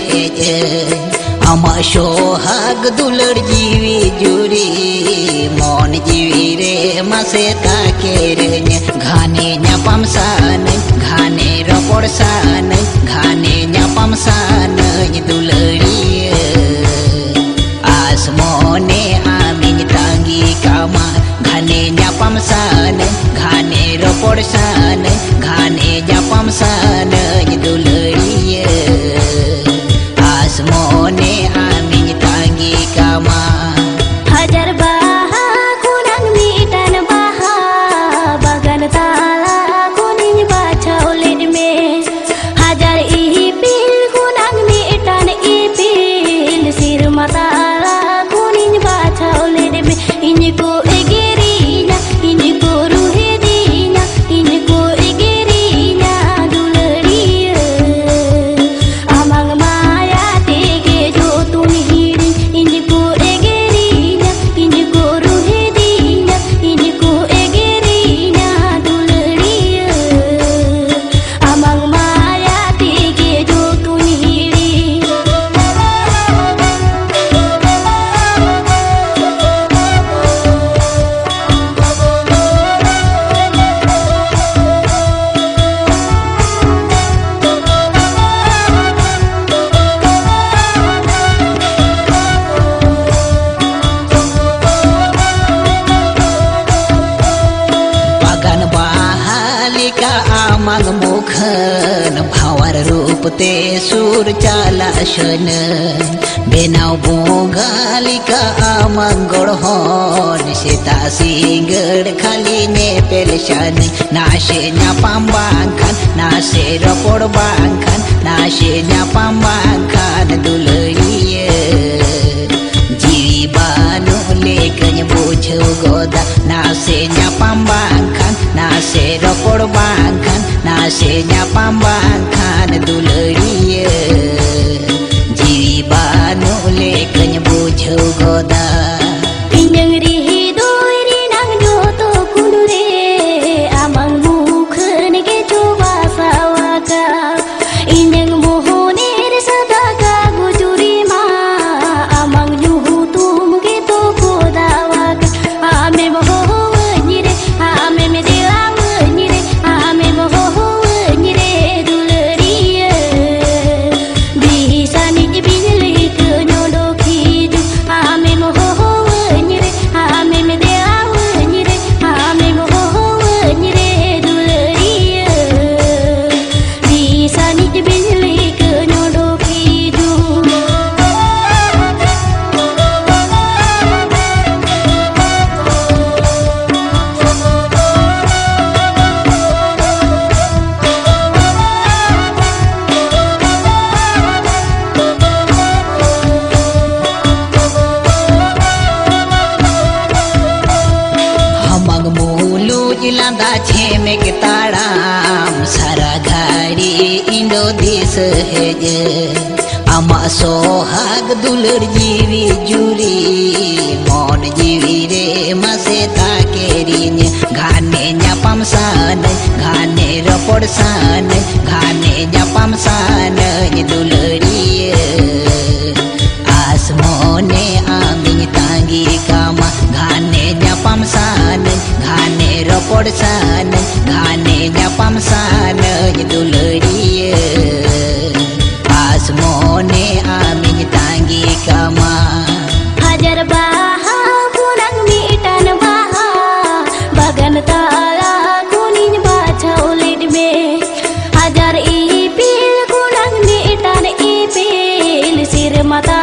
heje ama sohag dulur jiwi juri mon jiwi re mase takerenya ghane nyapam sanai ghane ropor sanai ghane nyapam sanai duluriya asmone amin tangi kama ghane nyapam sanai ghane ropor sanai ghane nyapam sanai duluriya asmone amin tangi kama hajar baha kunang mitan baha bagan tala kuning baca oleh me hajar ipil kunang mitan ipil sir matala kuning baca oleh me ini ko egerinya ini ko ruhedinya ini ko egerinya duluriya amang maya tege jo tuni hiri ini ko egerinya ini ko ruhedinya ini ko egerinya duluriya amang maya tege jo tuni hiri bagan bahalika amang mukhan bhawar रूप ते सुर चाला शन बेनाव बोगालिका amang Garhan Sita सिंगड़ खाली ने पेलशन नाशे न्यापाम बांखान नाशे रपोड़ बांखान नाशे न्यापाम बांखान दुलरिया जीवी बानु लेकन बुझो गोदा नासे न्यापाम बांखान नासे रपोड़ बांखान नासे न्यापाम बांखान दुलरिया जीवी बानु लेकन बुझो गोदा Inyang rihidoi rinang joto kundure amang mukhan ke coba sawaka inyang mohonir sadaka gujuri ma amang juhu tum ke to kodawaka ame mohonire ame medilanire ame mohonire duluriya bisa ni bijli ke nyodoki ju ame mohonire ame medilanire ame mohonire duluriya bisa ni bijli ke nyodoki ju हमंग मूलू जिलांदा छेमे के ताड़ाम सारा घाड़ी Indo this हेजे अमा सोहाग दुलर जीवी जुरी मन जीवी रे मसे ताकेरिन घाने न्यापम सान घाने रपोड़ सान घाने न्यापम सान दुलरिया आसमोने आमिन तांगी कामा घाने न्यापम सान घाने रपोड़ सान घाने न्यापम सान दुलरिया आसमोने आमिन तांगी कामा hajar baha kunang mitan baha bagan tala kuning baca oleh me hajar ipil kunang mitan ipil sir mata